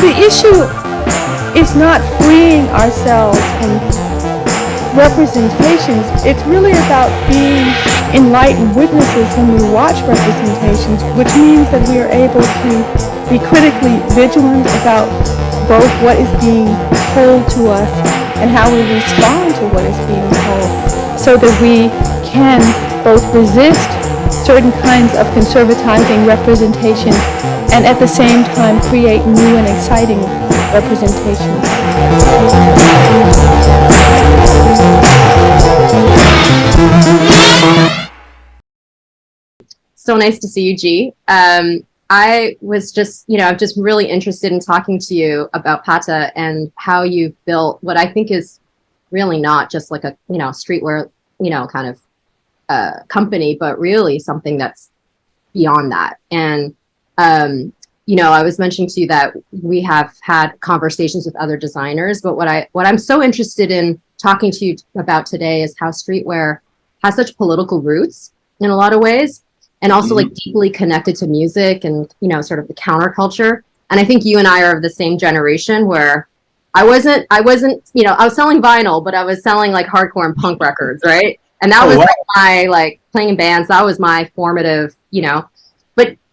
the issue is not freeing ourselves from representations. It's really about being enlightened witnesses when we watch representations, which means that we are able to be critically vigilant about both what is being told to us and how we respond to what is being told, so that we can both resist certain kinds of conservatizing representation and at the same time create new and exciting representations. So nice to see you, G. I was just, I'm just really interested in talking to you about Patta and how you've built what I think is really not just like a, streetwear, kind of company, but really something that's beyond that. And, I was mentioning to you that we have had conversations with other designers, but what I'm so interested in talking to you about today is how streetwear has such political roots in a lot of ways, and also like deeply connected to music and, sort of the counterculture. And I think you and I are of the same generation where I wasn't, I was selling vinyl, but I was selling like hardcore and punk records, right? And that was like my, like, playing in bands, that was my formative,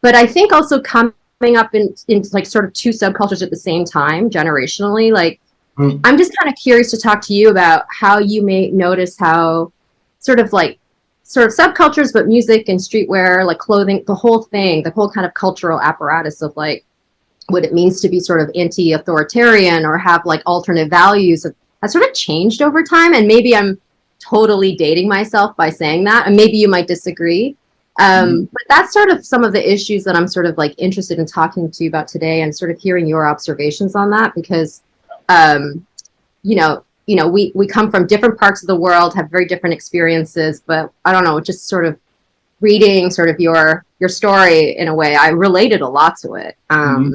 but I think also coming up in like sort of two subcultures at the same time, generationally, like, I'm just kind of curious to talk to you about how you may notice how sort of subcultures, but music and streetwear, like clothing, the whole thing, the whole kind of cultural apparatus of like what it means to be sort of anti-authoritarian or have like alternate values has sort of changed over time. And maybe I'm totally dating myself by saying that, and maybe you might disagree. But that's sort of some of the issues that I'm sort of like interested in talking to you about today, and sort of hearing your observations on that, because, we come from different parts of the world, have very different experiences, but I don't know, just sort of reading sort of your story in a way, I related a lot to it. And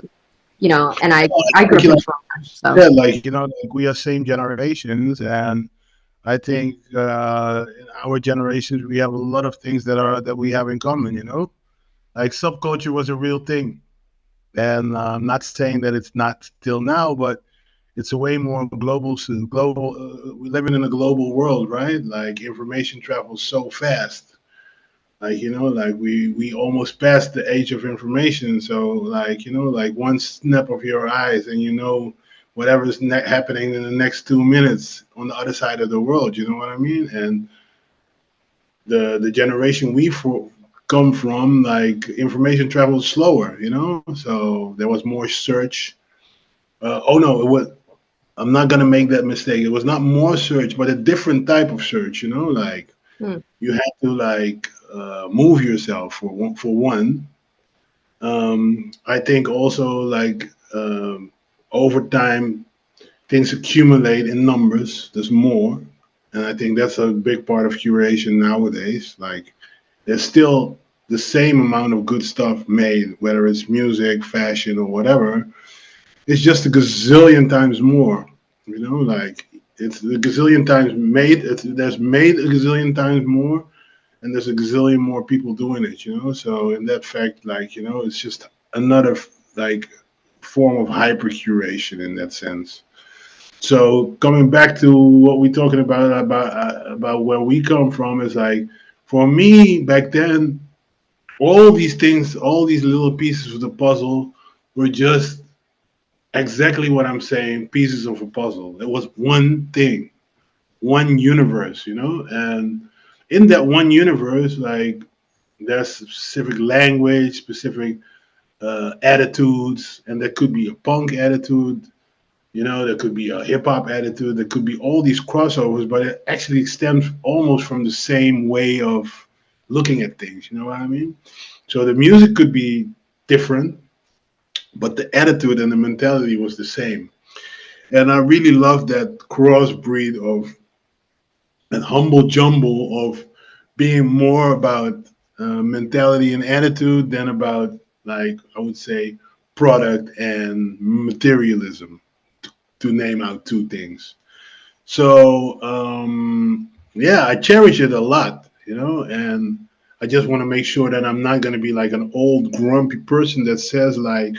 I grew up so. Yeah, like we are same generations, and I think in our generations we have a lot of things that we have in common. Like subculture was a real thing, and I'm not saying that it's not still now, but it's a way more global. We're living in a global world, right? Like information travels so fast. Like like we almost passed the age of information. So like like one snap of your eyes, and whatever's happening in the next 2 minutes on the other side of the world. You know what I mean? And the generation come from, like, information travels slower. So there was more search. Oh no, it was. I'm not gonna make that mistake. It was not more search, but a different type of search. Like you had to like move yourself for one. I think also like over time things accumulate in numbers. There's more, and I think that's a big part of curation nowadays. Like there's still the same amount of good stuff made, whether it's music, fashion, or whatever. It's just a gazillion times more. Like it's a gazillion times made. There's made a gazillion times more, and there's a gazillion more people doing it. So in that fact, like it's just another like form of hyper curation in that sense. So coming back to what we're talking about where we come from, is like, for me back then, all these things, all these little pieces of the puzzle were just exactly what I'm saying, pieces of a puzzle. It was one thing, one universe, and in that one universe, like there's specific language, specific attitudes, and there could be a punk attitude, there could be a hip hop attitude, there could be all these crossovers, but it actually stems almost from the same way of looking at things. You know what I mean? So the music could be different, but the attitude and the mentality was the same. And I really love that crossbreed of and humble jumble of being more about mentality and attitude than about, like, I would say, product and materialism, to name out two things. So yeah, I cherish it a lot, and I just want to make sure that I'm not going to be like an old grumpy person that says like,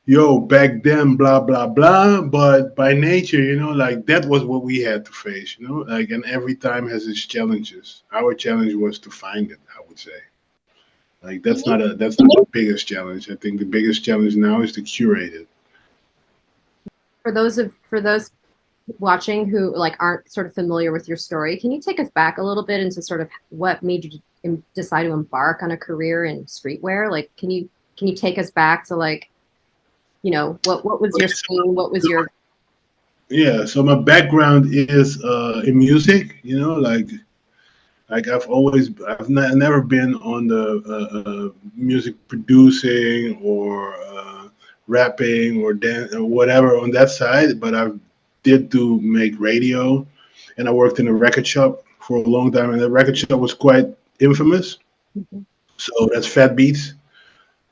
yo, back then, blah, blah, blah. But by nature, like that was what we had to face, like, and every time has its challenges. Our challenge was to find it, I would say. Like, that's not the biggest challenge. I think the biggest challenge now is to curate it. For those watching who like aren't sort of familiar with your story, can you take us back a little bit into sort of what made you decide to embark on a career in streetwear? Like, can you take us back to like, what was your scene? What was your Yeah, so my background is in music, like never been on the music producing or rapping or dance or whatever on that side, but I did do make radio, and I worked in a record shop for a long time, and the record shop was quite infamous. So that's Fat Beats.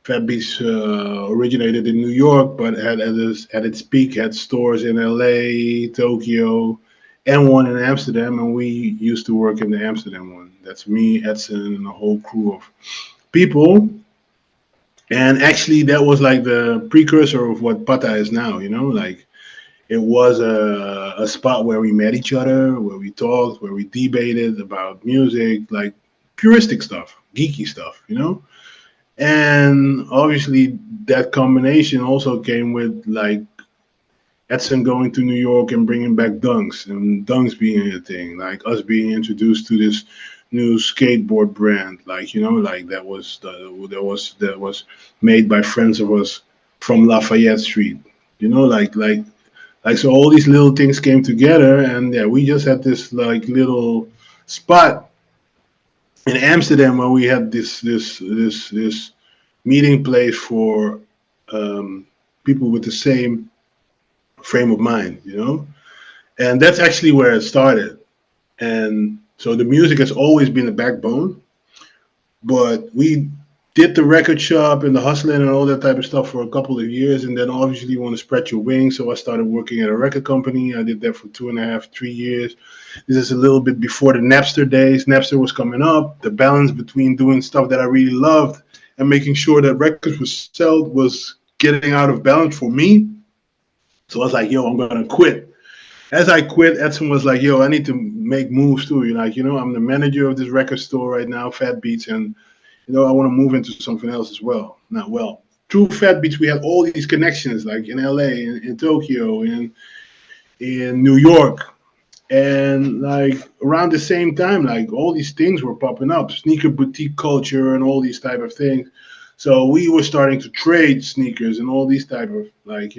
Fat Beats originated in New York, but at its peak had stores in LA, Tokyo, and one in Amsterdam. And we used to work in the Amsterdam one. That's me, Edson, and a whole crew of people. And actually, that was like the precursor of what Patta is now. Like it was a spot where we met each other, where we talked, where we debated about music, like puristic stuff, geeky stuff. And obviously, that combination also came with like Edson going to New York and bringing back dunks, and dunks being a thing, like us being introduced to this new skateboard brand, like like that was made by friends of us from Lafayette Street, like so all these little things came together, and yeah, we just had this like little spot in Amsterdam where we had this meeting place for people with the same frame of mind. And that's actually where it started. And so the music has always been the backbone, but we did the record shop and the hustling and all that type of stuff for a couple of years, and then obviously you want to spread your wings. So I started working at a record company. I did that for 2.5, 3 years. This is a little bit before the Napster days. Napster was coming up. The balance between doing stuff that I really loved and making sure that records were sold was getting out of balance for me. So I was like, yo, I'm gonna quit. As I quit, Edson was like, yo, I need to make moves too. I'm the manager of this record store right now, Fat Beats, and I want to move into something else as well. Now, well, through Fat Beats, we had all these connections, like in LA, in Tokyo, in New York, and like around the same time, like all these things were popping up, sneaker boutique culture and all these type of things. So we were starting to trade sneakers and all these type of like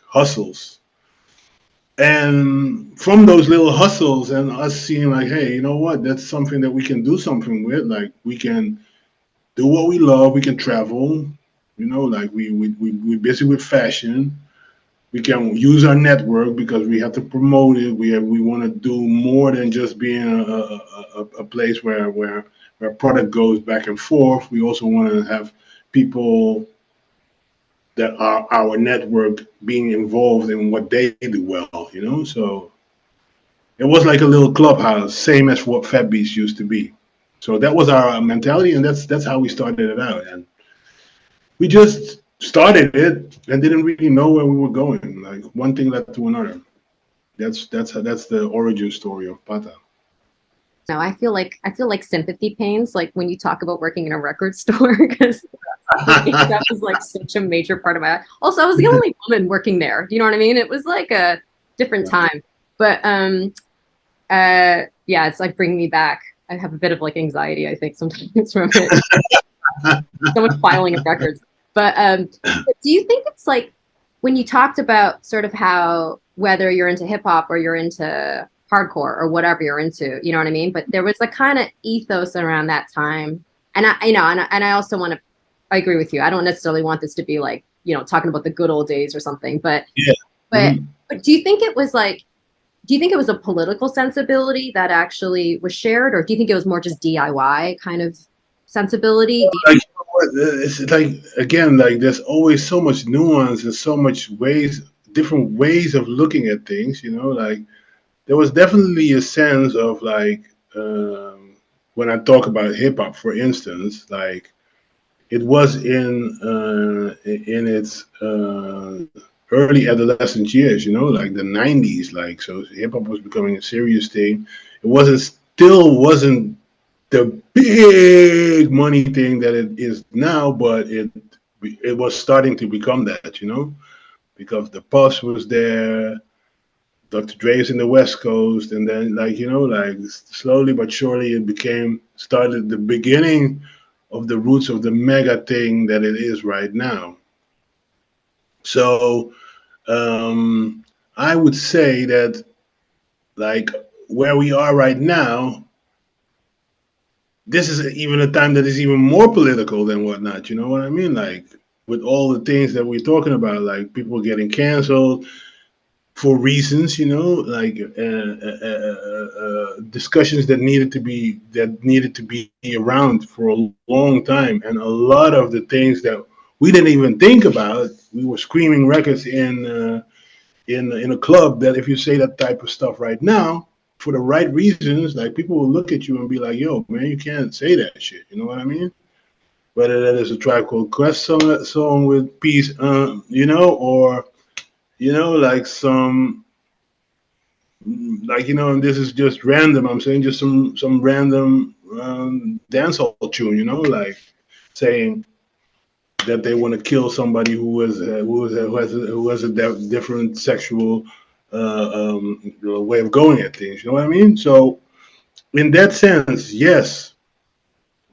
hustles. And from those little hustles and us seeing like, hey, you know what? That's something that we can do something with. Like we can do what we love. We can travel. Like we busy with fashion. We can use our network because we have to promote it. We want to do more than just being a place where product goes back and forth. We also want to have people that are our network being involved in what they do well. So it was like a little clubhouse, same as what Fat Beats used to be. So that was our mentality, and that's how we started it out. And we just started it and didn't really know where we were going. Like one thing led to another. That's the origin story of Patta. no, I feel like sympathy pains like when you talk about working in a record store because that was like such a major part of my life. Also, I was the only woman working there. You know what I mean? It was like a different time. But yeah, it's like bringing me back. I have a bit of like anxiety, I think, sometimes from it. So much filing of records. But do you think it's like when you talked about sort of how whether you're into hip hop or you're into hardcore or whatever you're into, you know what I mean? But there was a kind of ethos around that time. And I also want to I agree with you. I don't necessarily want this to be like, talking about the good old days or something, but Yeah. but do you think it was like do you think it was a political sensibility that actually was shared, or do you think it was more just DIY kind of sensibility? Like, it's like again, like there's always so much nuance and so much different ways of looking at things. Like there was definitely a sense of like when I talk about hip hop, for instance, like it was in its early adolescent years, like the 90s, like, so hip hop was becoming a serious thing. It wasn't the big money thing that it is now, but it was starting to become that, because the Puffs was there, Dr. Dre's in the West Coast, and then, like, like, slowly but surely it started the beginning of the roots of the mega thing that it is right now. So I would say that, like, where we are right now, this is even a time that is even more political than whatnot. You know what I mean? Like, with all the things that we're talking about, like people getting canceled for reasons, like discussions that needed to be around for a long time, and a lot of the things that we didn't even think about. We were screaming records in a club that if you say that type of stuff right now for the right reasons, like people will look at you and be like, "Yo, man, you can't say that shit." You know what I mean? Whether that is a Tribe Called Quest song with peace, or like some, like, and this is just random. I'm saying just some random dancehall tune, like saying that they want to kill somebody who has a different sexual way of going at things. You know what I mean? So in that sense, yes,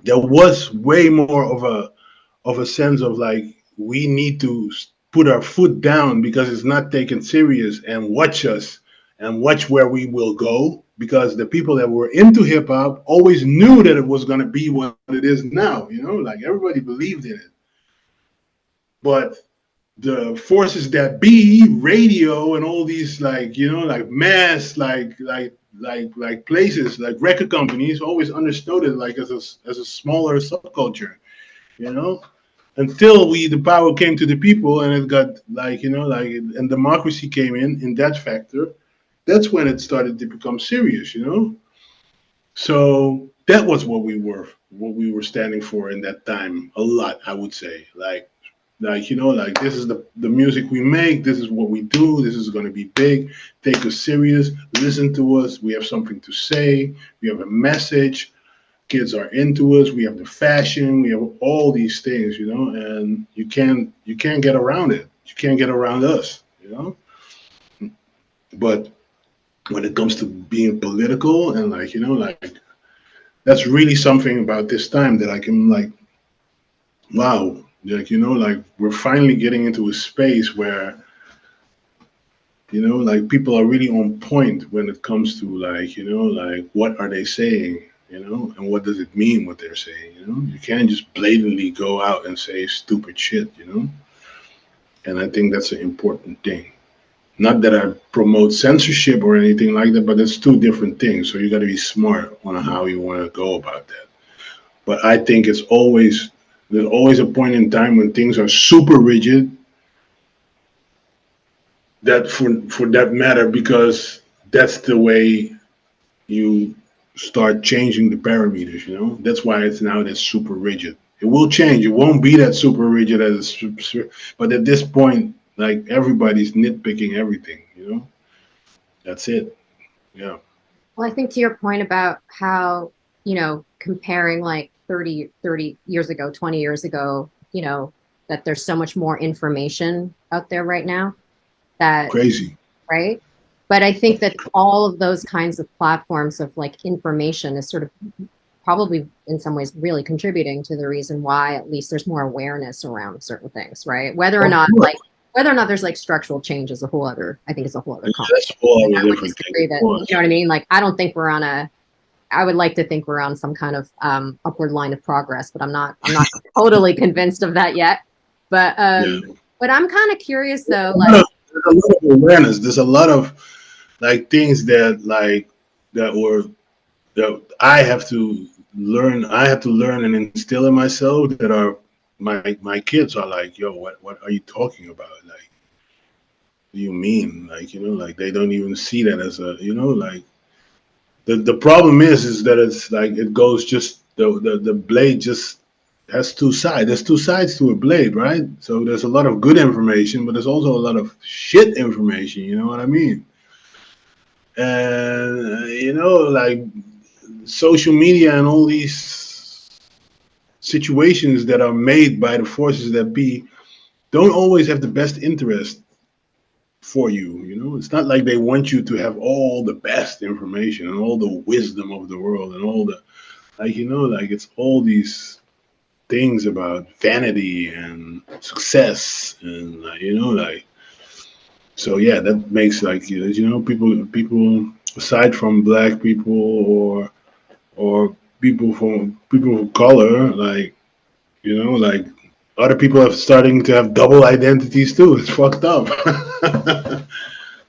there was way more of a sense of like we need to put our foot down because it's not taken serious, and watch us and watch where we will go, because the people that were into hip hop always knew that it was going to be what it is now. Like everybody believed in it. But the forces that be, radio and all these, like, like mass, like places, like record companies, always understood it like as a smaller subculture, you know until the power came to the people, and it got, like, like, and democracy came in that factor. That's when it started to become serious. So that was what we were standing for in that time, a lot, I would say. Like, this is the music we make, this is what we do, this is going to be big, take us serious, listen to us, we have something to say, we have a message, kids are into us, we have the fashion, we have all these things, and you can't get around it, you can't get around us. But when it comes to being political and, like, like, that's really something about this time that I can, like, wow, like, like, we're finally getting into a space where, like, people are really on point when it comes to, like, like, what are they saying, and what does it mean what they're saying. You can't just blatantly go out and say stupid shit. And I think that's an important thing. Not that I promote censorship or anything like that, but it's two different things. So you got to be smart on how you want to go about that. But I think there's always a point in time when things are super rigid, that for that matter, because that's the way you start changing the parameters. That's why it's now that super rigid. It will change. It won't be that super rigid but at this point, like, everybody's nitpicking everything. That's it. Yeah. Well, I think to your point about how, comparing like 30 years ago, 20 years ago, that there's so much more information out there right now that, Crazy. right? But I think that all of those kinds of platforms of like information is sort of probably in some ways really contributing to the reason why at least there's more awareness around certain things, right? Whether or not there's like structural change is a whole other, I think it's a whole other conversation. That's all I would disagree that, you know what I mean? Like, I don't think I would like to think we're on some kind of upward line of progress, but I'm not totally convinced of that yet. But but I'm kind of curious though, like, there's a lot of awareness. There's a lot of, like, things that, like, that I have to learn. I have to learn and instill in myself that are my kids are like, yo, what are you talking about? Like, what do you mean? Like, like, they don't even see that as a, like, the problem is that it's like it goes just the blade just has two sides. There's two sides to a blade, right? So there's a lot of good information, but there's also a lot of shit information. You know what I mean? And like social media and all these situations that are made by the forces that be don't always have the best interest for you. It's not like they want you to have all the best information and all the wisdom of the world and all the like it's all these things about vanity and success and like so yeah, that makes like people aside from black people or people of color, like like other people are starting to have double identities too. It's fucked up.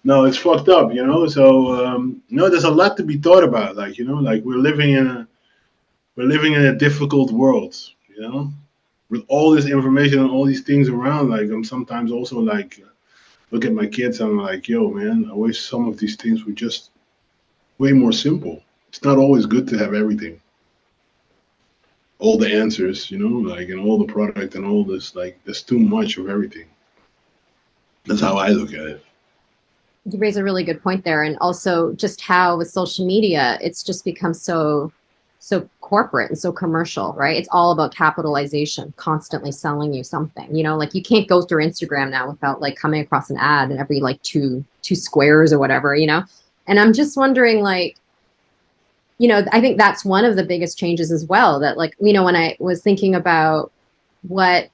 No, it's fucked up, so there's a lot to be thought about, like like we're living in a difficult world, you know with all this information and all these things around. Like I'm sometimes also like look at my kids and I'm like, yo man, I wish some of these things were just way more simple. It's not always good to have everything, all the answers, like and all the product and all this. Like there's too much of everything. That's how I look at it. You raise a really good point there, and also just how with social media it's just become so corporate and so commercial, right? It's all about capitalization, constantly selling you something. Like you can't go through Instagram now without like coming across an ad in every like two squares or whatever. And I'm just wondering, like, I think that's one of the biggest changes as well, that like, when I was thinking about what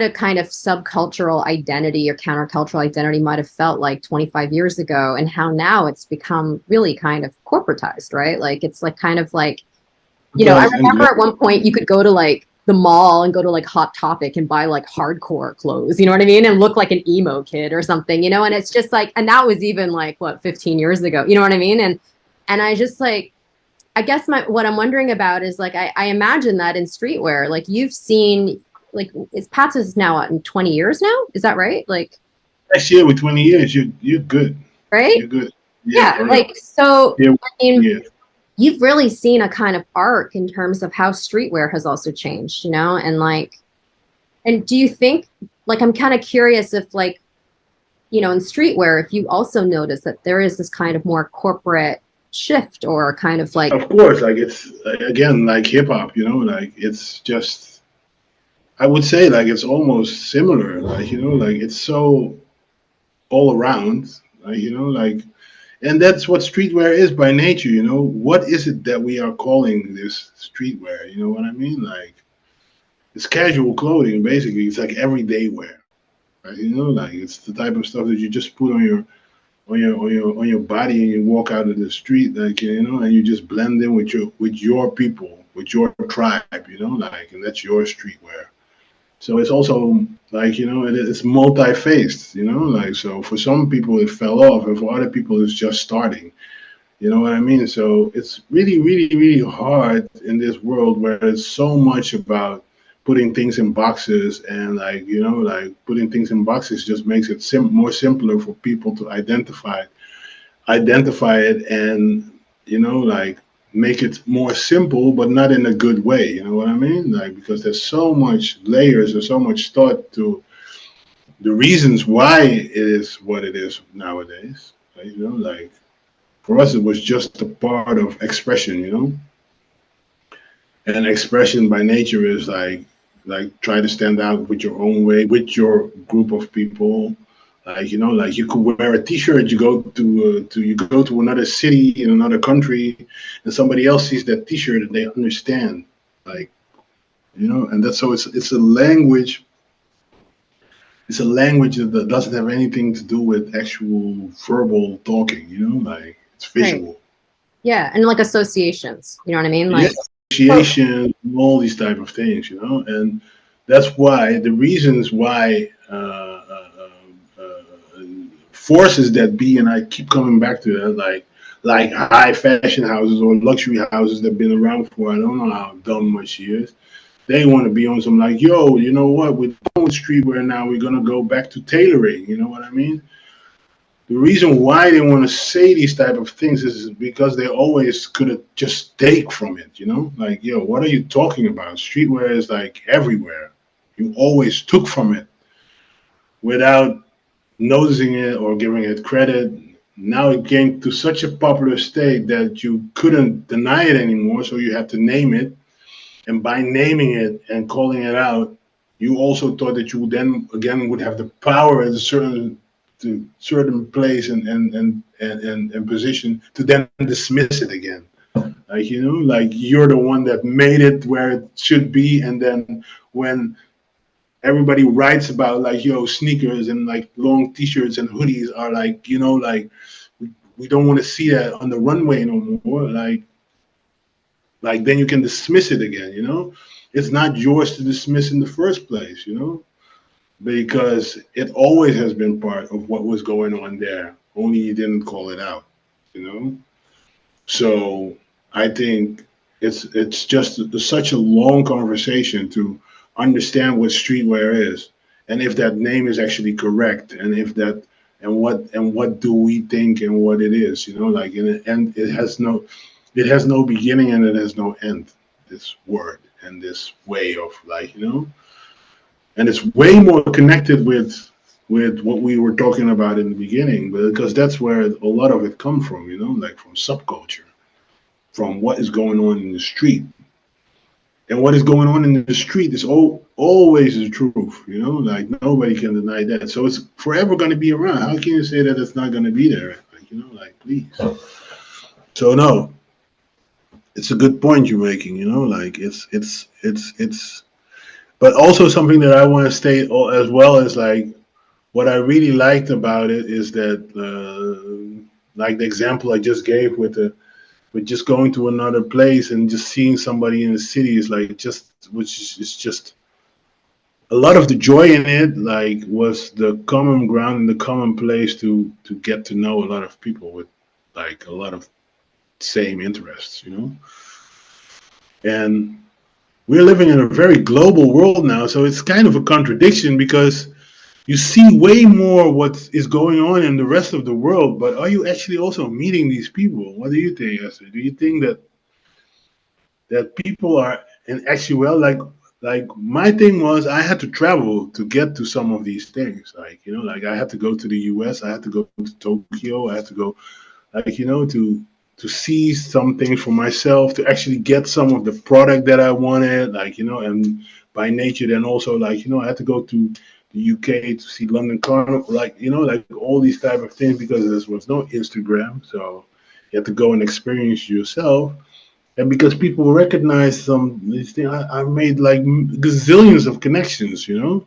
a kind of subcultural identity or countercultural identity might have felt like 25 years ago, and how now it's become really kind of corporatized, right? Like it's like kind of like, I remember at one point you could go to like the mall and go to like Hot Topic and buy like hardcore clothes, you know what I mean? And look like an emo kid or something, and it's just like, and that was even like what, 15 years ago, you know what I mean? And I just like, I guess what I'm wondering about is like, I imagine that in streetwear, like you've seen, like, is Patta's now in 20 years now? Is that right? Like Next year with 20 years, you're good. Right? You're good. Yeah. Like, so, yeah, I mean, yeah. you've really seen a kind of arc in terms of how streetwear has also changed, and like, and do you think, like, I'm kind of curious if like, in streetwear, if you also notice that there is this kind of more corporate shift or kind of like, Of course, like it's again like hip hop, like it's just I would say like it's almost similar, like like it's so all around, like like and that's what streetwear is by nature. What is it that we are calling this streetwear? You know what I mean? Like it's casual clothing basically. It's like everyday wear, right? Like it's the type of stuff that you just put on your body and you walk out of the street, like and you just blend in with your people, with your tribe, like, and that's your streetwear. So it's also like it's multi-faced, like so for some people it fell off, and for other people it's just starting. You know what I mean? So it's really, really, really hard in this world where it's so much about putting things in boxes, and like like putting things in boxes just makes it more simpler for people to identify it, and like make it more simple, but not in a good way. You know what I mean? Like because there's so much layers, there's so much thought to the reasons why it is what it is nowadays. Like, like for us, it was just a part of expression, and expression by nature is like try to stand out with your own way, with your group of people. Like like you could wear a T-shirt, you go to another city in another country, and somebody else sees that T-shirt and they understand, like and that's so it's a language. It's a language that doesn't have anything to do with actual verbal talking, like it's visual. right. Yeah. And like associations, you know what I mean? Yeah, Like, association, all these type of things, and that's why the reasons why forces that be, and I keep coming back to that, like high fashion houses or luxury houses that have been around for I don't know how dumb much years. They want to be on some like, yo, you know what? We're done with streetwear now. We're gonna go back to tailoring. You know what I mean? the reason why they want to say these type of things is because they always could have just take from it, you know? Like, yo, what are you talking about? Streetwear is like everywhere. You always took from it without noticing it or giving it credit. Now it came to such a popular state that you couldn't deny it anymore, so you had to name it. And by naming it and calling it out, you also thought that you then again would have the power at a certain place and position to then dismiss it again. Like, you know, like you're the one that made it where it should be, and then when everybody writes about like, yo, sneakers and like long t-shirts and hoodies are like, you know, like we don't want to see that on the runway no more. Like then you can dismiss it again, you know? It's not yours to dismiss in the first place, you know? Because it always has been part of what was going on there. Only you didn't call it out, you know? So I think it's just such a long conversation to understand what streetwear is, and if that name is actually correct, and if that and what do we think and what it is, you know, like and it has no beginning and it has no end. This word and this way of like, you know, and it's way more connected with what we were talking about in the beginning, because that's where a lot of it comes from, you know, like from subculture, from what is going on in the street. And what is going on in the street is always the truth, you know, like nobody can deny that. So it's forever going to be around. How can you say that it's not going to be there? Like, you know, like, please. So no, it's a good point you're making, you know, like it's, but also something that I want to state as well is like, what I really liked about it is that, like the example I just gave with just going to another place and just seeing somebody in the city is like which is just a lot of the joy in it, like was the common ground and the common place to get to know a lot of people with like a lot of same interests, you know. And we're living in a very global world now, so it's kind of a contradiction because you see way more what is going on in the rest of the world, but are you actually also meeting these people? What do you think, Esther? Do you think that people are in actual like my thing was I had to travel to get to some of these things. Like, you know, like I had to go to the US, I had to go to Tokyo, I had to go like, you know, to see some things for myself, to actually get some of the product that I wanted, like, you know, and by nature then also like, you know, I had to go to the UK to see London Carnival, like, you know, like all these type of things because there was no Instagram. So you had to go and experience yourself. And because people recognize some these things, I made like gazillions of connections, you know.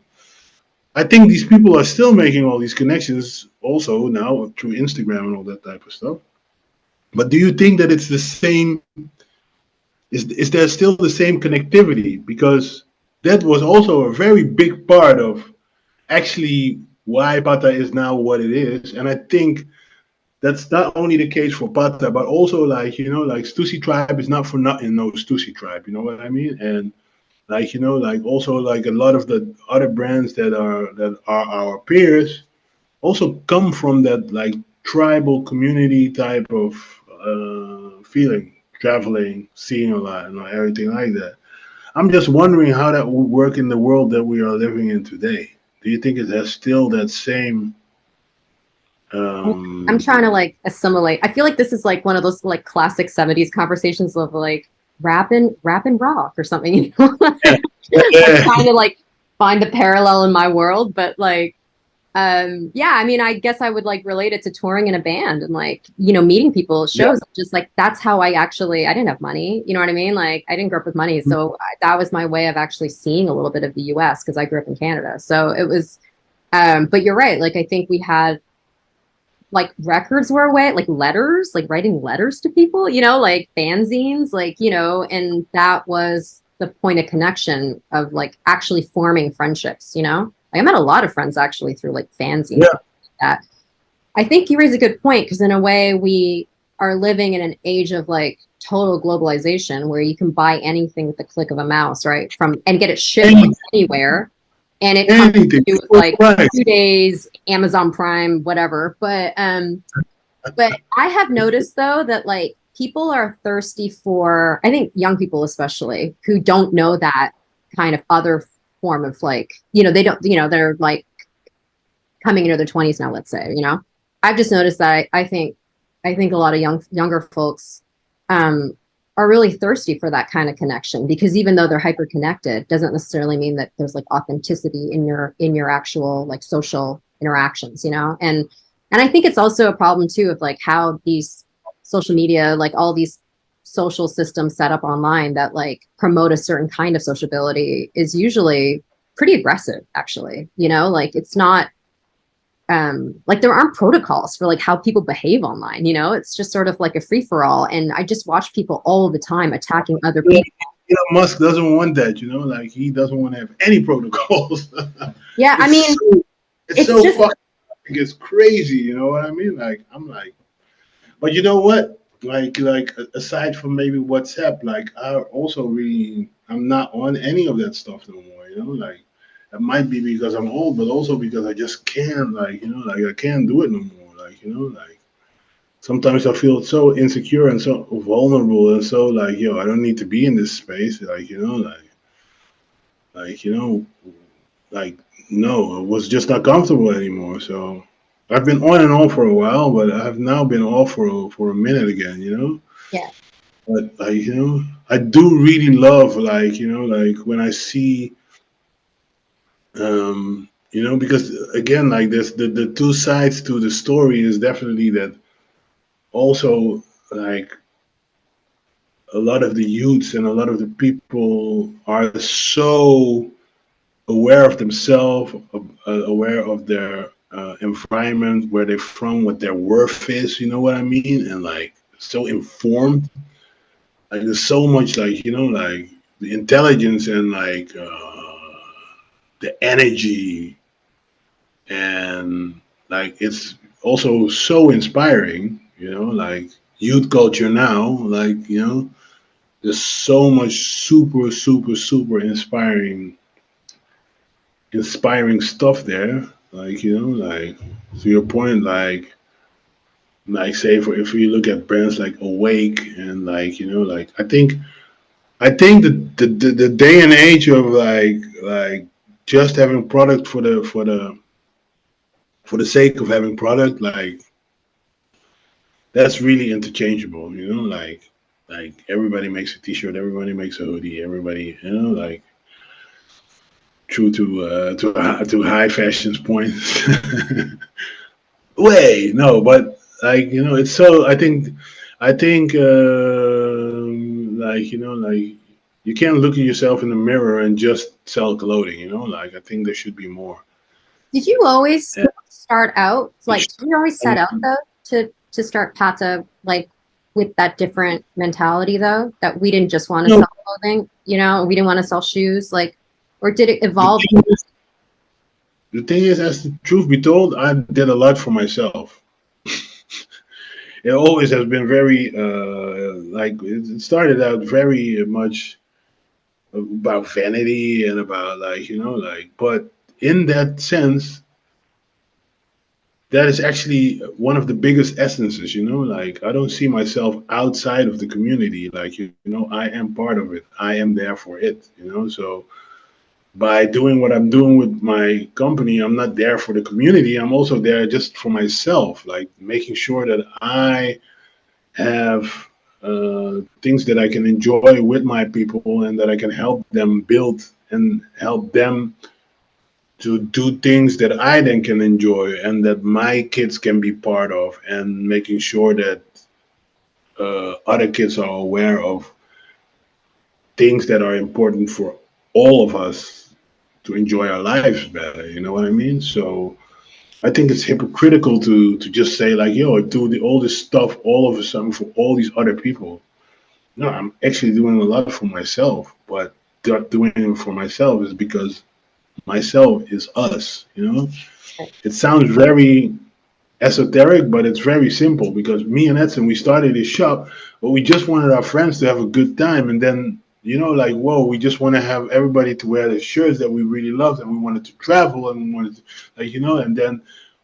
I think these people are still making all these connections also now through Instagram and all that type of stuff. But do you think that it's the same? Is there still the same connectivity? Because that was also a very big part of actually why Patta is now what it is. And I think that's not only the case for Patta, but also like, you know, like Stussy Tribe is not for nothing, no Stussy Tribe, you know what I mean? And like, you know, like also like a lot of the other brands that are our peers also come from that like tribal community type of feeling, traveling, seeing a lot and everything like that. I'm just wondering how that would work in the world that we are living in today. Do you think it has still that same? I'm trying to like assimilate. I feel like this is like one of those like classic 70s conversations of like rap and rock or something, you know? I'm trying to like find the parallel in my world, but like yeah, I mean, I guess I would like relate it to touring in a band and like, you know, meeting people at shows. Just like that's how I didn't have money, you know what I mean? Like I didn't grow up with money, so that was my way of actually seeing a little bit of the US because I grew up in Canada. So it was but you're right, like I think we had like records were a way, like letters, like writing letters to people, you know, like fanzines, like, you know, and that was the point of connection of like actually forming friendships, you know. Like, I met a lot of friends actually through like fanzines. Yeah. Like that. I think you raise a good point because in a way we are living in an age of like total globalization where you can buy anything with the click of a mouse, right? And get it shipped anywhere. And it comes to you with like 2 days Amazon Prime, whatever. But I have noticed though that like people are thirsty for, I think young people especially, who don't know that kind of other form of like, they don't, they're like coming into their 20s now, let's say, I've just noticed that I think a lot of younger folks are really thirsty for that kind of connection, because even though they're hyper connected, doesn't necessarily mean that there's like authenticity in your actual like social interactions, and I think it's also a problem too of like how these social media, like all these social systems set up online that like promote a certain kind of sociability is usually pretty aggressive, actually, like it's not like there aren't protocols for like how people behave online, it's just sort of like a free for all. And I just watch people all the time attacking other people. Musk doesn't want that, like he doesn't want to have any protocols. Yeah, I mean, it's so just fucking, it's crazy, you know what I mean? Like, I'm like, but you know what? Like aside from maybe WhatsApp, like I'm not on any of that stuff no more, like. It might be because I'm old, but also because I just can't, like, like I can't do it no more. Like, like sometimes I feel so insecure and so vulnerable and so like, I don't need to be in this space. Like, like, like, no, it was just not comfortable anymore. So I've been on and off for a while, but I've now been off for a minute again, Yeah. But like, I do really love like, like when I see because again, like there's the two sides to the story is definitely that also like a lot of the youths and a lot of the people are so aware of themselves, aware of their environment, where they're from, what their worth is, you know what I mean? And like so informed. Like there's so much like, like the intelligence and like the energy and like it's also so inspiring, like youth culture now, like there's so much super inspiring stuff there, like like to your point, like say for if you look at brands like Awake and like like I think the day and age of like just having product for the sake of having product, like that's really interchangeable, like everybody makes a t-shirt, everybody makes a hoodie, everybody, like true to high fashion's points. Wait, no, but like it's so I think like like you can't look at yourself in the mirror and just sell clothing, like I think there should be more. Did you always And start out like? Did you always set out though to start Patta like with that different mentality though, that we didn't just want to sell clothing, we didn't want to sell shoes, like, or did it evolve? The thing is, as the truth be told, I did a lot for myself. It always has been very like it started out very much about vanity and about like like, but in that sense that is actually one of the biggest essences, like I don't see myself outside of the community, like I am part of it, I am there for it, so by doing what I'm doing with my company, I'm not there for the community, I'm also there just for myself, like making sure that I have things that I can enjoy with my people and that I can help them build and help them to do things that I then can enjoy and that my kids can be part of, and making sure that other kids are aware of things that are important for all of us to enjoy our lives better. You know what I mean? So I think it's hypocritical to just say like, yo, I do all this stuff all of a sudden for all these other people. No, I'm actually doing a lot for myself, but not doing it for myself is because myself is us, It sounds very esoteric, but it's very simple because me and Edson, we started this shop, but we just wanted our friends to have a good time. And then, like, whoa, we just want to have everybody to wear the shirts that we really loved, and we wanted to travel and we wanted to, like, and then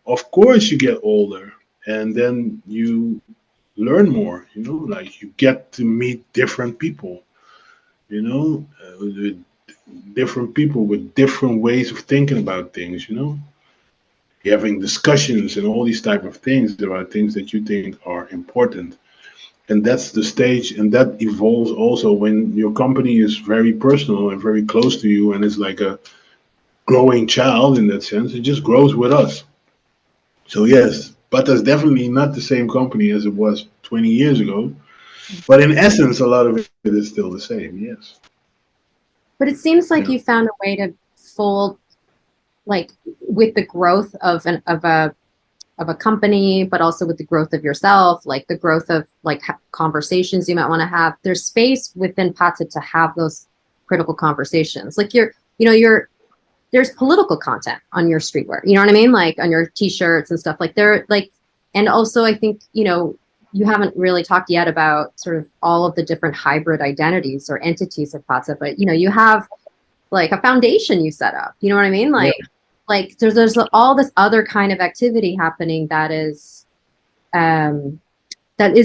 of course you get older, and then you learn more. Like you get to meet different people. With different people with different ways of thinking about things. You're having discussions and all these type of things about things that you think are important. And that's the stage, and that evolves also when your company is very personal and very close to you, and it's like a growing child in that sense. It just grows with us. So yes, but that's definitely not the same company as it was 20 years ago. But in essence, a lot of it is still the same. Yes. But it seems Yeah. like you found a way to fold, like, with the growth of a company, but also with the growth of yourself, like the growth of like conversations you might want to have. There's space within Patta to have those critical conversations. Like there's political content on your streetwear. You know what I mean? Like on your t-shirts and stuff. Like they're like, and also I think, you haven't really talked yet about sort of all of the different hybrid identities or entities of Patta, but you have like a foundation you set up. You know what I mean? Like there's all this other kind of activity happening that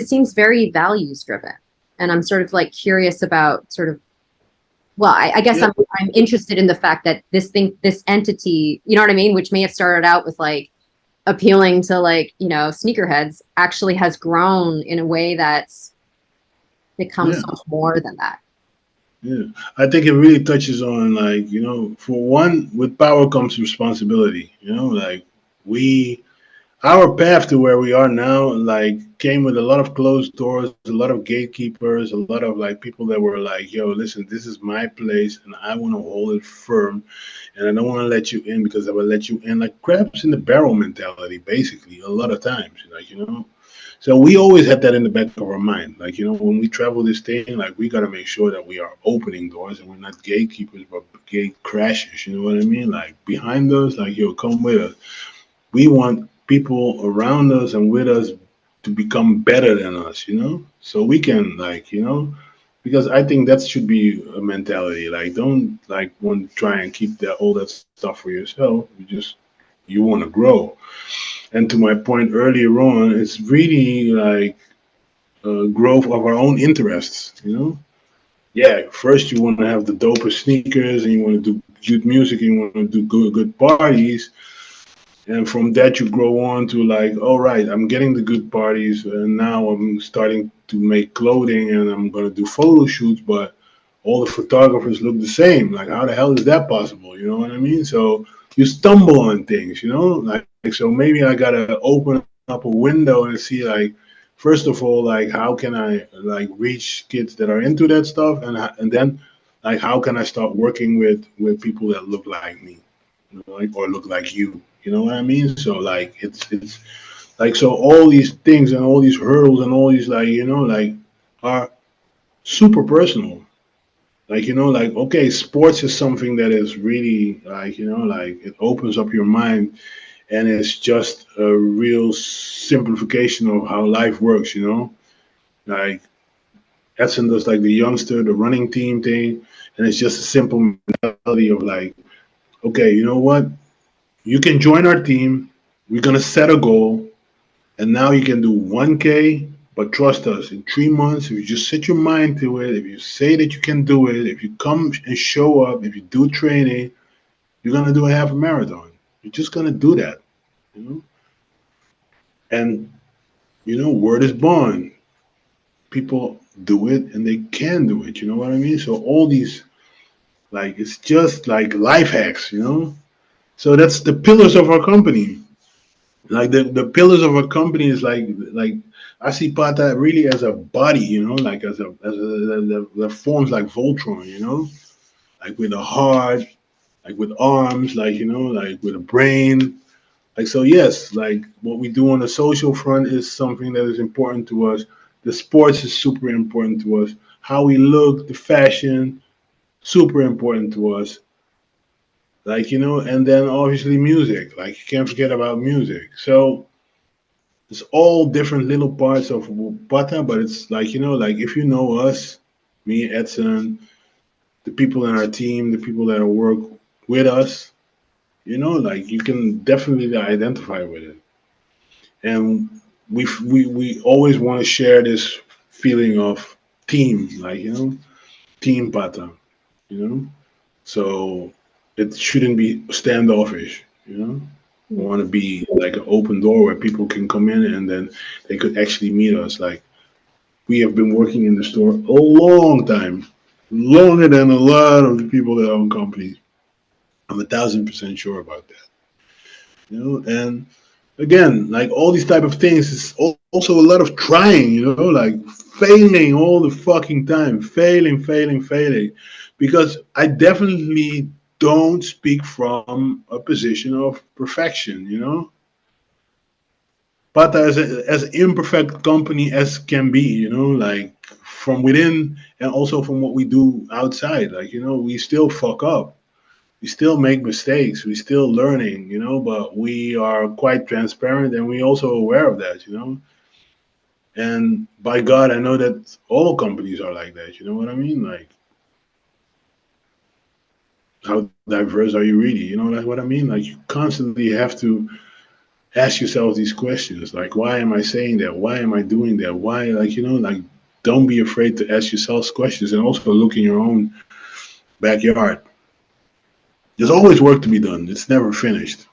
seems very values driven. And I'm sort of like curious about sort of, well, I guess Yeah. I'm interested in the fact that this entity, you know what I mean, which may have started out with like appealing to like, sneakerheads, actually has grown in a way that's become Yeah. so much more than that. Yeah. I think it really touches on, like, for one, with power comes responsibility. Like we our path to where we are now, like, came with a lot of closed doors, a lot of gatekeepers, a lot of like people that were like, yo, listen, this is my place and I want to hold it firm, and I don't want to let you in because I will let you in, like crabs in the barrel mentality, basically, a lot of times, like, so we always had that in the back of our mind, like, when we travel this thing, like, we got to make sure that we are opening doors and we're not gatekeepers but gate crashers, you know what I mean? Like behind us, like, yo, come with us. We want people around us and with us to become better than us, so we can, like, because I think that should be a mentality. Like, don't like want to try and keep all that stuff for yourself. You want to grow. And to my point earlier on, it's really like growth of our own interests. Yeah, first you want to have the dopest sneakers, and you want to do good music, and you want to do good parties, and from that you grow on to, like, all right, I'm getting the good parties, and now I'm starting to make clothing and I'm going to do photo shoots, but all the photographers look the same. Like, how the hell is that possible? You know what I mean? So you stumble on things, like, so maybe I gotta open up a window and see, like, first of all, like, how can I, like, reach kids that are into that stuff, and then, like, how can I start working with people that look like me, like, or look like you know what I mean? So, like, it's like, so all these things and all these hurdles and all these, like, like, are super personal. Like, like, okay, sports is something that is really, like, like, it opens up your mind, and it's just a real simplification of how life works. Like, Edson does, like, the youngster, the running team thing, and it's just a simple mentality of, like, okay, you know what? You can join our team. We're gonna set a goal, and now you can do 1K. But trust us, in 3 months, if you just set your mind to it, if you say that you can do it, if you come and show up, if you do training, you're gonna do a half a marathon. You're just gonna do that, you know. And word is born. People do it, and they can do it. You know what I mean? So all these, like, it's just like life hacks. So that's the pillars of our company. Like, the pillars of a company is like I see Patta really as a body, like as a that forms like Voltron, like with a heart, like with arms, like, like with a brain. Like, so yes, like what we do on the social front is something that is important to us. The sports is super important to us. How we look, the fashion, super important to us. Like, and then obviously music. Like, you can't forget about music. So it's all different little parts of Bata, but it's like, like, if you know us, me, Edson, the people in our team, the people that work with us, Like you can definitely identify with it. And we always want to share this feeling of team, like, team Patta, you know. So it shouldn't be standoffish. I Mm. want to be like an open door where people can come in and then they could actually meet us. Like we have been working in the store a long time, longer than a lot of the people that own companies. I'm 1,000% sure about that. And again, like all these type of things is also a lot of trying, like failing all the fucking time, failing, because I definitely don't speak from a position of perfection. But as imperfect company as can be, like from within and also from what we do outside, like we still fuck up, we still make mistakes, we still learning, but we are quite transparent and we also aware of that. And by God, I know that all companies are like that. You know what I mean? Like, how diverse are you really? Like what I mean? Like, you constantly have to ask yourself these questions. Like, why am I saying that? Why am I doing that? Why, like, like, don't be afraid to ask yourself questions and also look in your own backyard. There's always work to be done. It's never finished.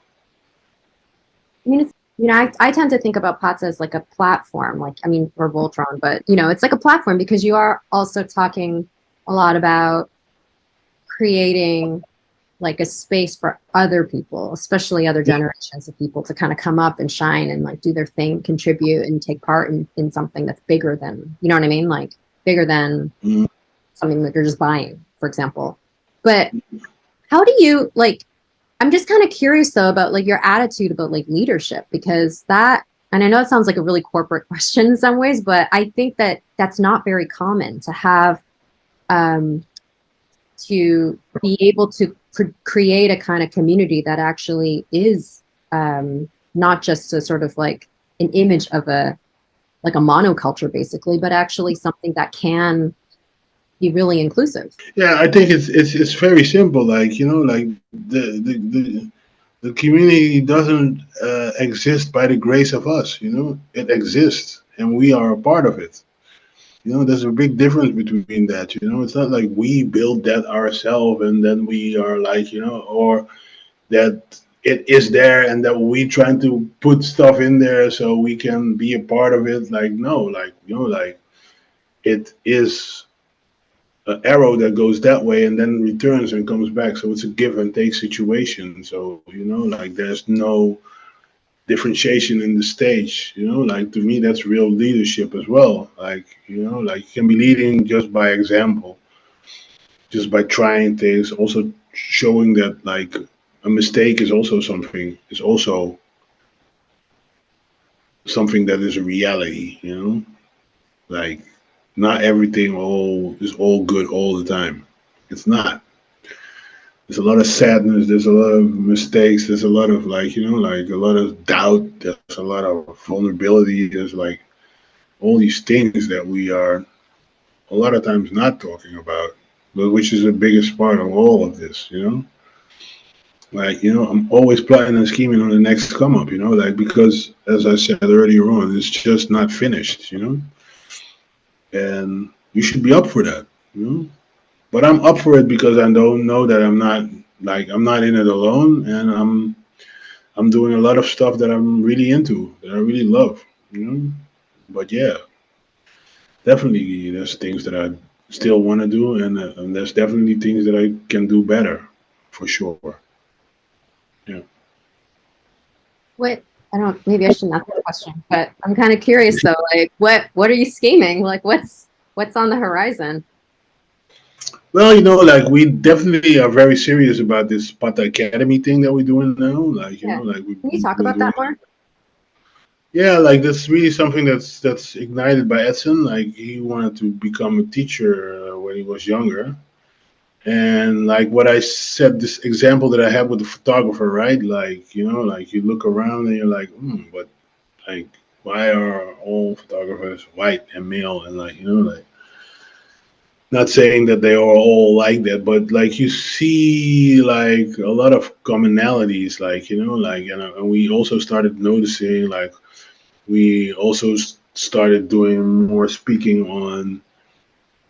I mean, I tend to think about POTS as like a platform, like, I mean, or Voltron, but, it's like a platform because you are also talking a lot about creating like a space for other people, especially other generations of people to kind of come up and shine and like do their thing, contribute and take part in something that's bigger than, you know what I mean? Like bigger than Mm. something that you're just buying, for example. But how do you like, I'm just kind of curious though about like your attitude about like leadership, because that, and I know it sounds like a really corporate question in some ways, but I think that that's not very common to have, um, to be able to create a kind of community that actually is, not just a sort of like an image of a like a monoculture basically, but actually something that can be really inclusive. Yeah, I think it's very simple. Like like the community doesn't exist by the grace of us. It exists, and we are a part of it. There's a big difference between that. It's not like we build that ourselves and then we are like, or that it is there and that we trying to put stuff in there so we can be a part of it. Like, no, like, like it is an arrow that goes that way and then returns and comes back. So it's a give and take situation. So, like there's no differentiation in the stage. Like to me, that's real leadership as well. Like, like you can be leading just by example, just by trying things, also showing that like a mistake is also something that is a reality. Like not everything all is all good all the time. It's not. There's a lot of sadness, there's a lot of mistakes, there's a lot of like, like a lot of doubt, there's a lot of vulnerability, there's like all these things that we are a lot of times not talking about, but which is the biggest part of all of this. Like, I'm always plotting and scheming on the next come up, like because as I said earlier on, it's just not finished. And you should be up for that. But I'm up for it because I don't know that I'm not in it alone, and I'm doing a lot of stuff that I'm really into, that I really love. But yeah, definitely there's things that I still want to do, and there's definitely things that I can do better, for sure. Yeah. What, I don't, maybe I shouldn't ask that question, but I'm kind of curious though, like what are you scheming? Like what's on the horizon? Well, like we definitely are very serious about this Patta Academy thing that we're doing now. Like, Yeah. like Can you talk we're about doing. that more? Yeah, like that's really something that's ignited by Edson. Like he wanted to become a teacher when he was younger, and like what I said, this example that I had with the photographer, right? Like like you look around and you're like, but like why are all photographers white and male and like like Not saying that they are all like that, but like you see like a lot of commonalities, like like and we also started noticing like we also started doing more speaking on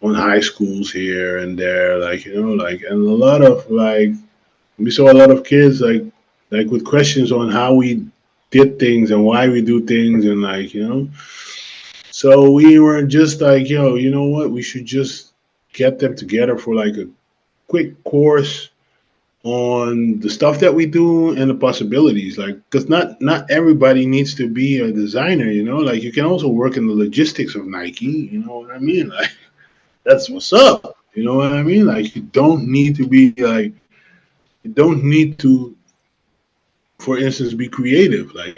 high schools here and there, like like and a lot of like we saw a lot of kids like with questions on how we did things and why we do things and like so we were just like you know what, we should just get them together for like a quick course on the stuff that we do and the possibilities, like because not everybody needs to be a designer, like you can also work in the logistics of Nike, you know what I mean, like that's what's up, you know what I mean, like you don't need to be like you don't need to, for instance, be creative, like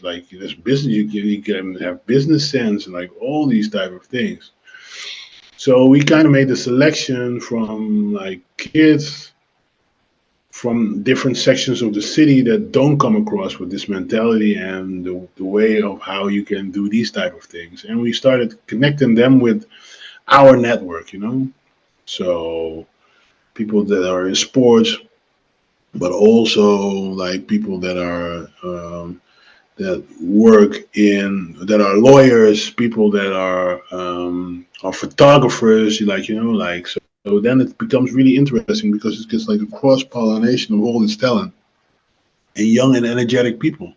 like there's business, you can have business sense and like all these type of things. So we kind of made a selection from like kids from different sections of the city that don't come across with this mentality and the way of how you can do these type of things, and we started connecting them with our network, so people that are in sports, but also like people that are that work in that are lawyers, people that are photographers, like like so then it becomes really interesting because it's just like a cross pollination of all this talent and young and energetic people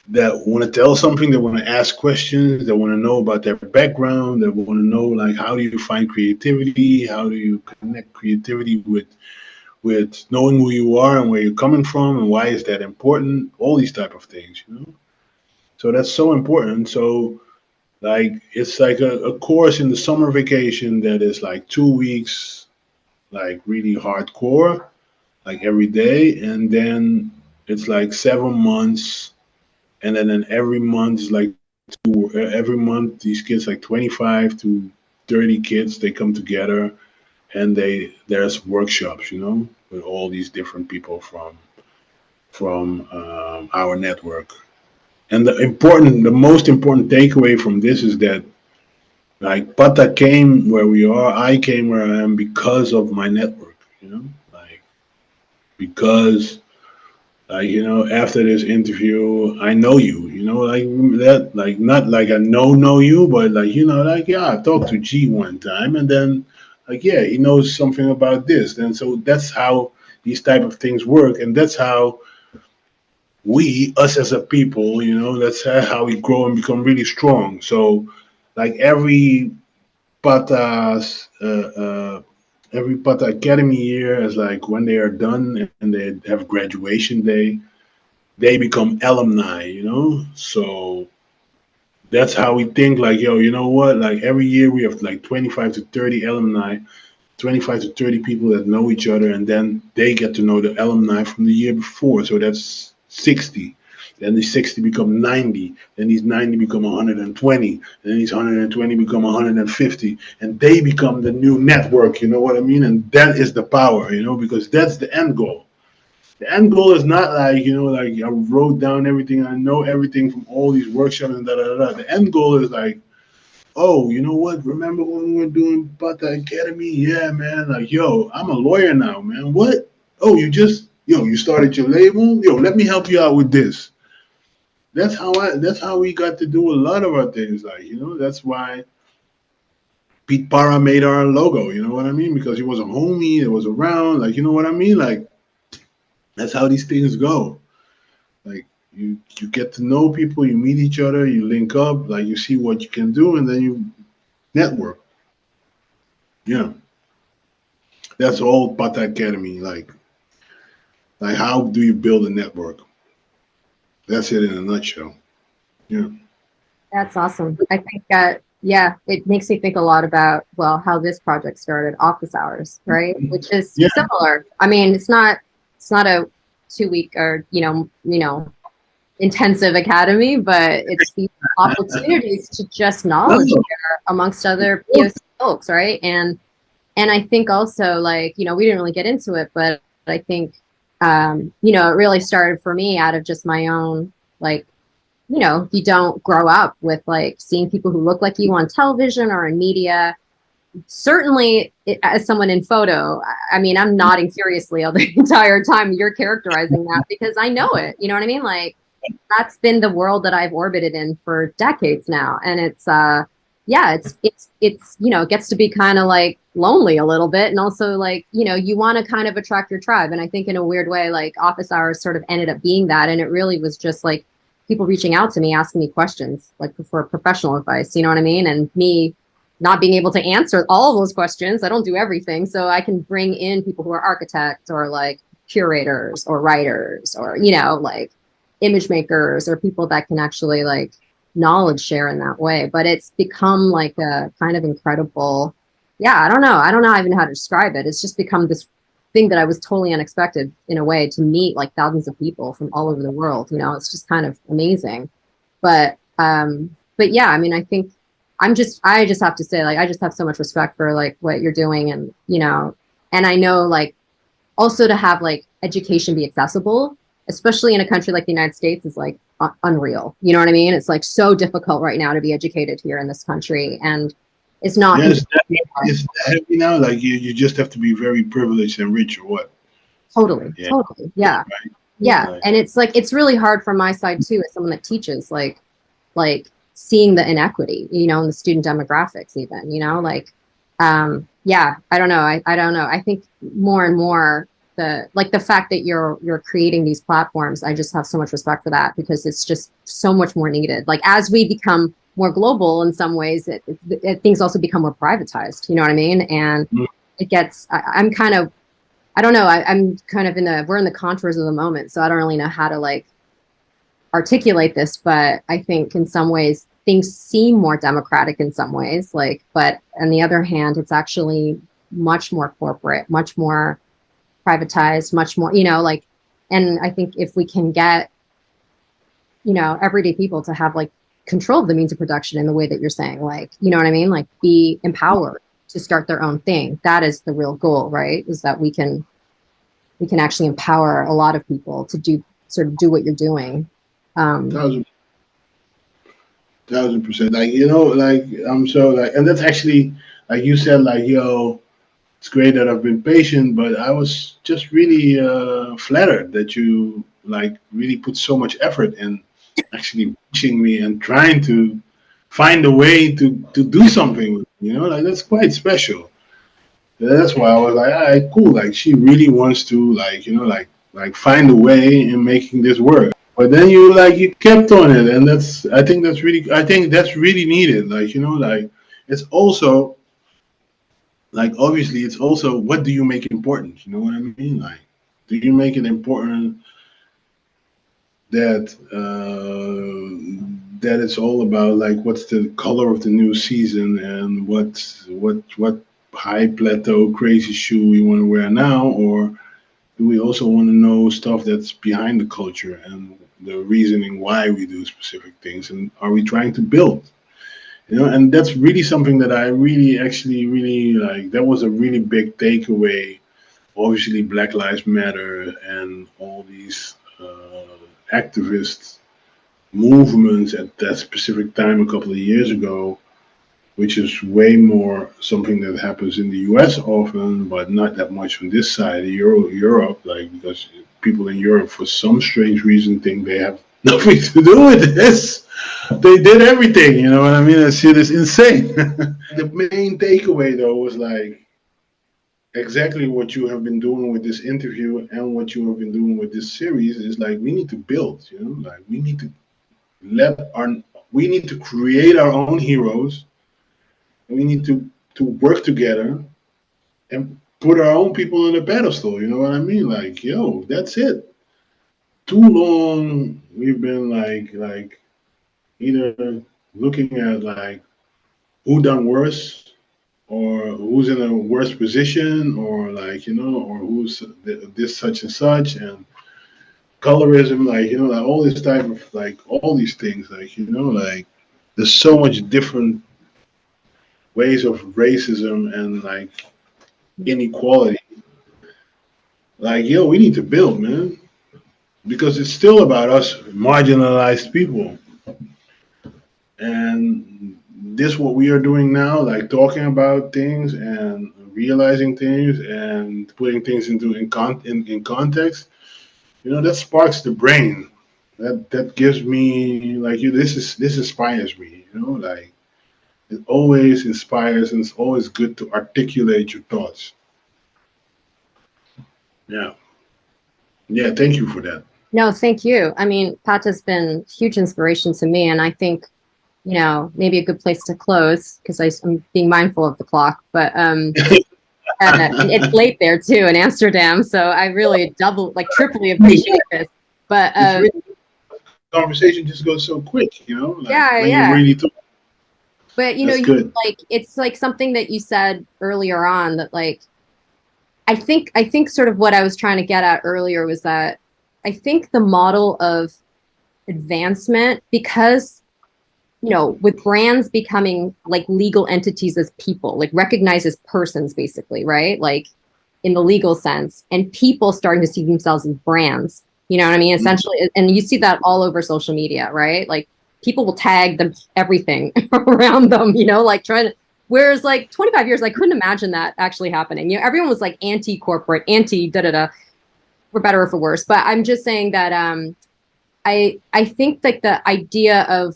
that want to tell something, they want to ask questions, they want to know about their background, they want to know like how do you find creativity, how do you connect creativity with knowing who you are and where you're coming from and why is that important, all these type of things, so that's so important. So like it's like a course in the summer vacation that is like 2 weeks, like really hardcore, like every day, and then it's like 7 months, and then in every month is like every month these kids like 25 to 30 kids they come together and there's workshops, with all these different people from our network. And the most important takeaway from this is that like Patta came where we are, I came where I am because of my network, like because after this interview, I know you, like that, like not like I know you, but like like yeah, I talked to G one time, and then like yeah, he knows something about this, and so that's how these type of things work, and that's how we, us as a people, that's how we grow and become really strong. So, like Patta's, every Patta Academy year is like when they are done and they have graduation day, they become alumni, So that's how we think. Like, yo, you know what? Like every year we have like 25 to 30 alumni, 25 to 30 people that know each other, and then they get to know the alumni from the year before. So that's 60. Then these 60 become 90. Then these 90 become 120. And then these 120 become 150. And they become the new network, you know what I mean? And that is the power, because that's the end goal. The end goal is not like, like I wrote down everything, I know everything from all these workshops and da da da. The end goal is like, oh, you know what? Remember when we were doing Patta Academy? Yeah, man. Like, yo, I'm a lawyer now, man. What? Oh, you started your label? Yo, let me help you out with this. That's how we got to do a lot of our things. Like, that's why Pete Parra made our logo. You know what I mean? Because he was a homie, it was around. Like, you know what I mean? Like, that's how these things go. Like, you get to know people, you meet each other, you link up, like you see what you can do, and then you network. Yeah, that's all Patta Academy. Like how do you build a network? That's it in a nutshell. Yeah. That's awesome. I think that, yeah, it makes me think a lot about, well, how this project started, office hours, right? Which is Yeah. similar. I mean, it's not a 2 week or, intensive academy, but it's the opportunities to just knowledge No. share amongst other POC folks, right? And I think also like, we didn't really get into it, but I think, it really started for me out of just my own, like, if you don't grow up with like seeing people who look like you on television or in media, certainly as someone in photo, I mean, I'm nodding furiously all the entire time you're characterizing that because I know it. You know what I mean? Like that's been the world that I've orbited in for decades now, and it's yeah, it's you know, it gets to be kind of like lonely a little bit, and also like you know, you want to kind of attract your tribe, and I think in a weird way, like office hours sort of ended up being that, and it really was just like people reaching out to me, asking me questions like for professional advice. You know what I mean? And me not being able to answer all of those questions. I don't do everything. So I can bring in people who are architects or like curators or writers or, you know, like image makers or people that can actually like knowledge share in that way. But it's become like a kind of incredible, yeah, I don't know. I don't know even how to describe it. It's just become this thing that I was totally unexpected in a way to meet like thousands of people from all over the world. You know, it's just kind of amazing. But yeah, I mean, I think I just have to say, like, I just have so much respect for like what you're doing and, you know, and I know like also to have like education be accessible, especially in a country like the United States is like unreal. You know what I mean? It's like so difficult right now to be educated here in this country. And it's not. Yes, it's that heavy now. Like you just have to be very privileged and rich or what? Totally. Yeah. Totally. Yeah. Right. Yeah. Like, And it's like, it's really hard from my side too, as someone that teaches, like seeing the inequity, you know, in the student demographics even, you know, like, yeah, I don't know. I don't know. I think more and more the fact that you're creating these platforms, I just have so much respect for that because it's just so much more needed. Like as we become more global in some ways, things also become more privatized, you know what I mean? And it gets, I'm kind of, I don't know. I'm kind of we're in the contours of the moment. So I don't really know how to like articulate this, but I think in some ways things seem more democratic in some ways, like, but on the other hand, it's actually much more corporate, much more privatized, much more, you know, like, and I think if we can get, you know, everyday people to have like control of the means of production in the way that you're saying, like, you know what I mean? Like be empowered to start their own thing. That is the real goal, right? Is that we can actually empower a lot of people to do what you're doing. 1000%. Like, you know, like I'm so like, and that's actually like you said, like, yo, it's great that I've been patient, but I was just really flattered that you like really put so much effort in actually reaching me and trying to find a way to do something. You know, like that's quite special. That's why I was like, all right, cool. Like she really wants to like, you know, like find a way in making this work. But then you kept on it, and I think that's really needed. Like, you know, like it's also like obviously it's also what do you make important? You know what I mean? Like, do you make it important that that it's all about like what's the color of the new season and what high plateau crazy shoe we want to wear now, or do we also want to know stuff that's behind the culture and the reasoning why we do specific things, and are we trying to build? You know, and that's really something that I really actually really like. That was a really big takeaway. Obviously, Black Lives Matter and all these activist movements at that specific time a couple of years ago, which is way more something that happens in the US often, but not that much on this side of Europe, like because people in Europe, for some strange reason, think they have nothing to do with this. They did everything, you know what I mean? That shit is insane. The main takeaway, though, was like exactly what you have been doing with this interview and what you have been doing with this series is like we need to build, you know, like let our we need to create our own heroes. We need to work together and put our own people on a pedestal. You know what I mean? Like, yo, that's it. Too long we've been like either looking at like who done worse or who's in a worse position or like you know or who's this such and such and colorism, like you know, like all this type of like all these things, like you know, like there's so much different ways of racism and like inequality. Like, yo, we need to build, man, because it's still about us marginalized people. And this what we are doing now, like talking about things and realizing things and putting things into in context, that sparks the brain. That gives me like you. This inspires me. Like it always inspires, and it's always good to articulate your thoughts. Yeah, yeah. Thank you for that. No, thank you. I mean, Patta's been huge inspiration to me, and I think, maybe a good place to close, because I'm being mindful of the clock, but it's late there too in Amsterdam, so I really triply appreciate this. But really, conversation just goes so quick, like yeah, when yeah. you really talk. But it's like something that you said earlier on that like I think sort of what I was trying to get at earlier was that I think the model of advancement, because with brands becoming like legal entities as people, like recognized as persons, basically, right? Like in the legal sense, and people starting to see themselves as brands, you know what I mean? Essentially, and you see that all over social media, right? Like people will tag them everything around them, like trying to, whereas like 25 years, I couldn't imagine that actually happening. Everyone was like anti-corporate, anti-da-da-da, for better or for worse. But I'm just saying that I think like the idea of,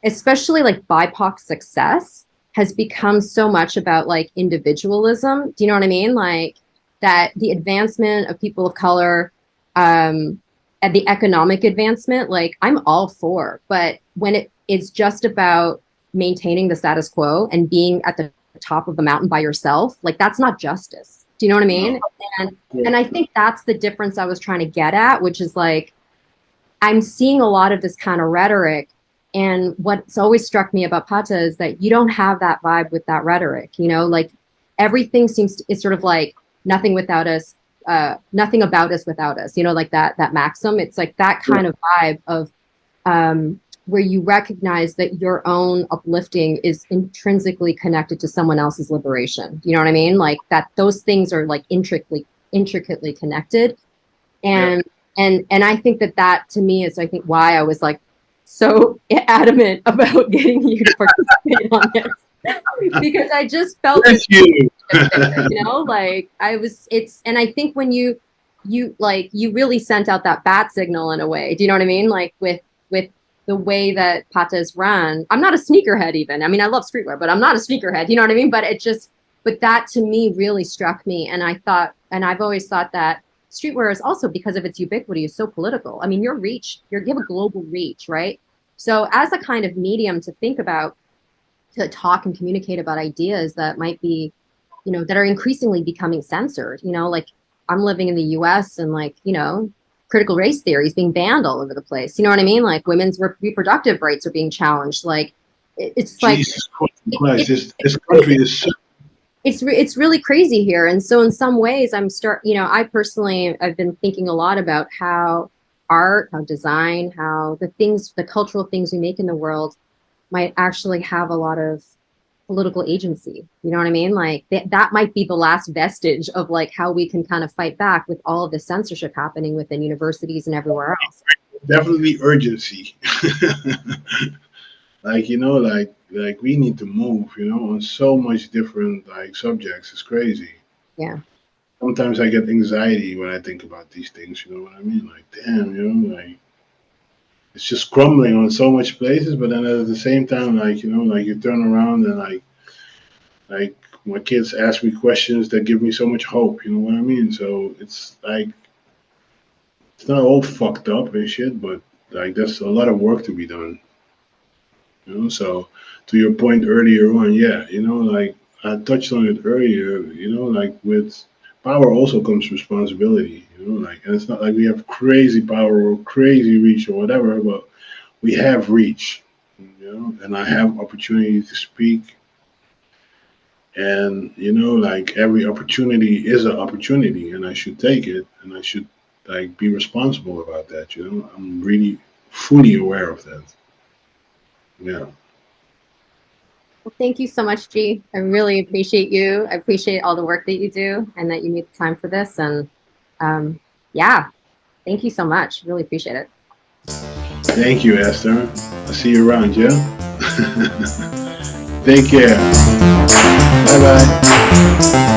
especially like BIPOC success, has become so much about like individualism. Do you know what I mean? Like that the advancement of people of color, and the economic advancement, like I'm all for, but when it is just about maintaining the status quo and being at the top of the mountain by yourself, like that's not justice. Do you know what I mean? And I think that's the difference I was trying to get at, which is like, I'm seeing a lot of this kind of rhetoric. And what's always struck me about Patta is that you don't have that vibe with that rhetoric, like everything it's sort of like nothing without us, nothing about us without us, like that maxim. It's like that kind of vibe of where you recognize that your own uplifting is intrinsically connected to someone else's liberation. You know what I mean? Like that those things are like intricately connected. And I think that to me is, I think, why I was like so adamant about getting you to participate on this, because I just felt like and I think when you really sent out that bat signal in a way. Do you know what I mean? Like with the way that Patta is run. I'm not a sneakerhead even. I mean, I love streetwear, but I'm not a sneakerhead. You know what I mean? But that to me really struck me. And I thought, and I've always thought that streetwear is also, because of its ubiquity, is so political. I mean, you have a global reach, right? So as a kind of medium to think about, to talk and communicate about ideas that might be, that are increasingly becoming censored, like I'm living in the US and like, critical race theory is being banned all over the place. You know what I mean? Like women's reproductive rights are being challenged. Like it's like, this country is so it's really crazy here. And so in some ways I personally, I've been thinking a lot about how art, how design, how the cultural things we make in the world might actually have a lot of political agency. You know what I mean? Like that might be the last vestige of like how we can kind of fight back with all of the censorship happening within universities and everywhere else. Definitely urgency. Like, like we need to move, on so much different like subjects. It's crazy. Yeah. Sometimes I get anxiety when I think about these things, you know what I mean? Like, damn, like it's just crumbling on so much places, but then at the same time, like, like you turn around and like my kids ask me questions that give me so much hope, you know what I mean? So it's like, it's not all fucked up and shit, but like there's a lot of work to be done. So to your point earlier on, yeah, like I touched on it earlier, like with power also comes responsibility, like, and it's not like we have crazy power or crazy reach or whatever, but we have reach, and I have opportunity to speak. And, like every opportunity is an opportunity and I should take it and I should like be responsible about that, I'm really fully aware of that. Yeah. Well, thank you so much, G. I really appreciate you. I appreciate all the work that you do and that you make the time for this. And yeah, thank you so much. Really appreciate it. Thank you, Esther. I'll see you around, yeah? Take care. Bye bye.